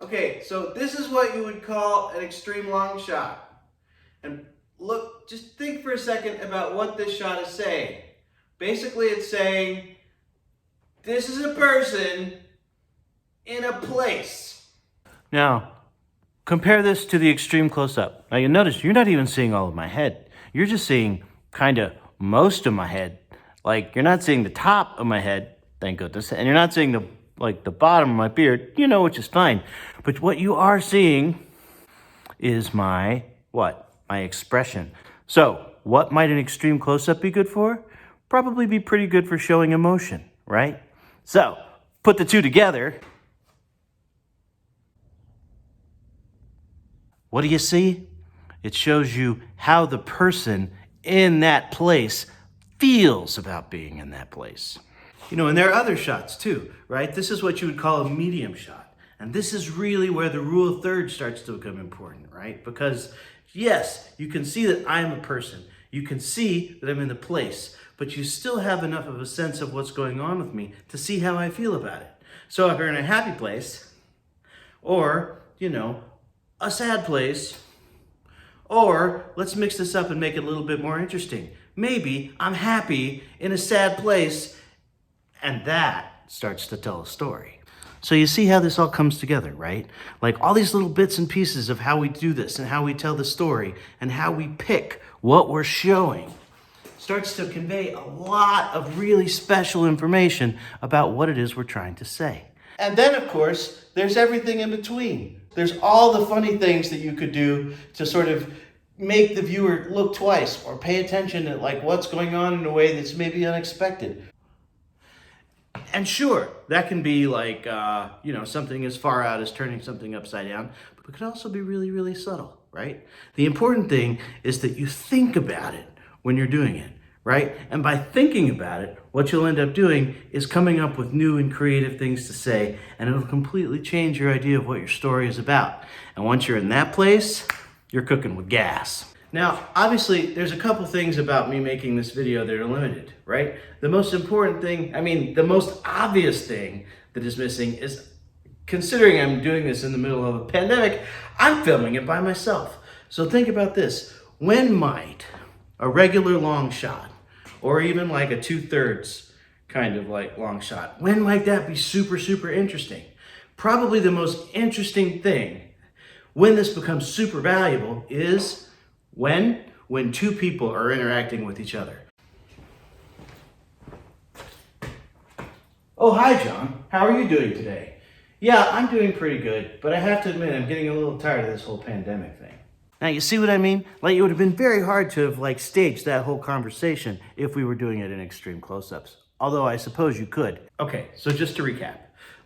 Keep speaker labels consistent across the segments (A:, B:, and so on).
A: Okay, so this is what you would call an extreme long shot. And look, just think for a second about what this shot is saying. Basically, it's saying, this is a person in a place.
B: Now, compare this to the extreme close-up. Now you'll notice you're not even seeing all of my head. You're just seeing kind of most of my head. Like, you're not seeing the top of my head, thank goodness, and you're not seeing the bottom of my beard, which is fine. But what you are seeing is my, what? My expression. So, what might an extreme close-up be good for? Probably be pretty good for showing emotion, right? So, put the two together. What do you see? It shows you how the person in that place feels about being in that place. And there are other shots too, right? This is what you would call a medium shot. And this is really where the rule of thirds starts to become important, right? Because yes, you can see that I'm a person. You can see that I'm in the place, but you still have enough of a sense of what's going on with me to see how I feel about it. So if you're in a happy place, or, a sad place, or let's mix this up and make it a little bit more interesting. Maybe I'm happy in a sad place, and that starts to tell a story. So you see how this all comes together, right? Like all these little bits and pieces of how we do this and how we tell the story and how we pick what we're showing starts to convey a lot of really special information about what it is we're trying to say. And then, of course, there's everything in between. There's all the funny things that you could do to sort of make the viewer look twice or pay attention to what's going on in a way that's maybe unexpected. And sure, that can be something as far out as turning something upside down, but it could also be really, really subtle, right? The important thing is that you think about it when you're doing it, right? And by thinking about it, what you'll end up doing is coming up with new and creative things to say, and it'll completely change your idea of what your story is about. And once you're in that place, you're cooking with gas. Now, obviously, there's a couple things about me making this video that are limited, right? The most important thing, the most obvious thing that is missing is, considering I'm doing this in the middle of a pandemic, I'm filming it by myself. So think about this. When might a regular long shot, or even like a 2/3 kind of long shot, when might that be super, super interesting? Probably the most interesting thing when this becomes super valuable is when two people are interacting with each other. Oh, hi, John. How are you doing today? Yeah, I'm doing pretty good, but I have to admit I'm getting a little tired of this whole pandemic thing. Now, you see what I mean? It would have been very hard to have staged that whole conversation if we were doing it in extreme close-ups. Although I suppose you could. Okay, so just to recap.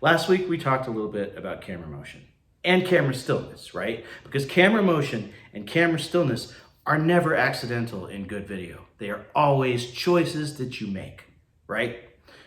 B: Last week we talked a little bit about camera motion and camera stillness, right? Because camera motion and camera stillness are never accidental in good video. They are always choices that you make, right?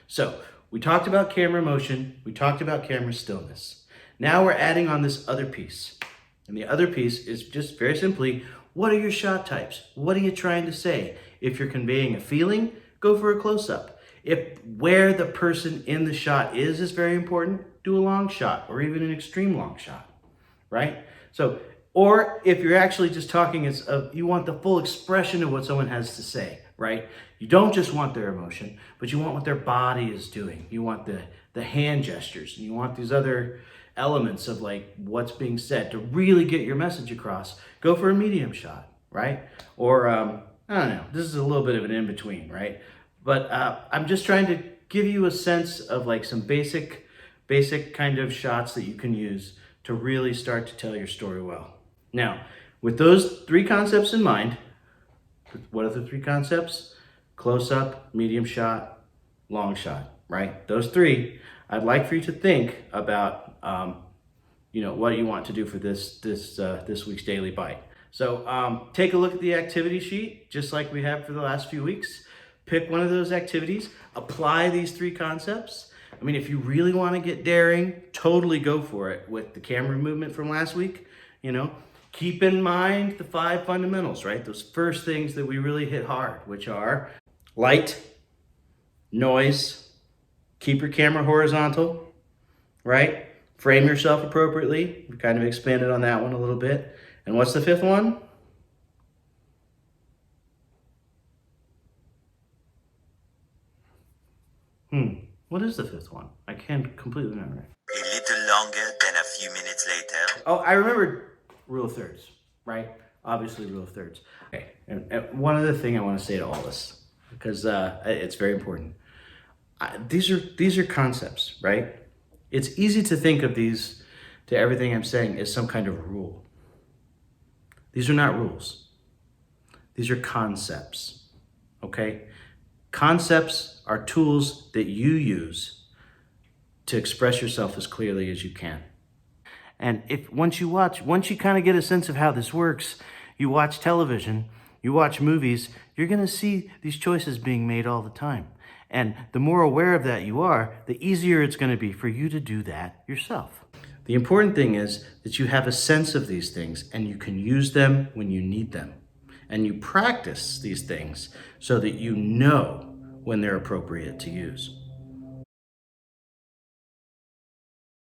B: So we talked about camera motion, we talked about camera stillness. Now we're adding on this other piece. And the other piece is just very simply, what are your shot types? What are you trying to say? If you're conveying a feeling, go for a close-up. If where the person in the shot is very important, do a long shot or even an extreme long shot, right? So, or if you're actually just talking, you want the full expression of what someone has to say, right? You don't just want their emotion, but you want what their body is doing. You want the hand gestures, and you want these other elements of what's being said to really get your message across. Go for a medium shot, right? Or, I don't know, this is a little bit of an in-between, right? But I'm just trying to give you a sense of some basic kind of shots that you can use to really start to tell your story well. Now, with those three concepts in mind, what are the three concepts? Close-up, medium shot, long shot, right? Those three, I'd like for you to think about, what you want to do for this week's Daily Bite. So take a look at the activity sheet, just like we have for the last few weeks. Pick one of those activities, apply these three concepts. If you really want to get daring, totally go for it with the camera movement from last week. Keep in mind the 5 fundamentals, right? Those first things that we really hit hard, which are light, noise, keep your camera horizontal, right? Frame yourself appropriately. We kind of expanded on that one a little bit. And what's the fifth one? What is the fifth one? I can't completely remember.
C: A little longer than a few minutes later.
B: Oh, I remember rule of thirds, right? Obviously, rule of thirds. Okay, and one other thing I want to say to all this, because it's very important. These are concepts, right? It's easy to think of these, to everything I'm saying, as some kind of rule. These are not rules. These are concepts, okay? Concepts are tools that you use to express yourself as clearly as you can. And once you kind of get a sense of how this works, you watch television, you watch movies, you're going to see these choices being made all the time. And the more aware of that you are, the easier it's going to be for you to do that yourself. The important thing is that you have a sense of these things and you can use them when you need them. And you practice these things so that you know when they're appropriate to use.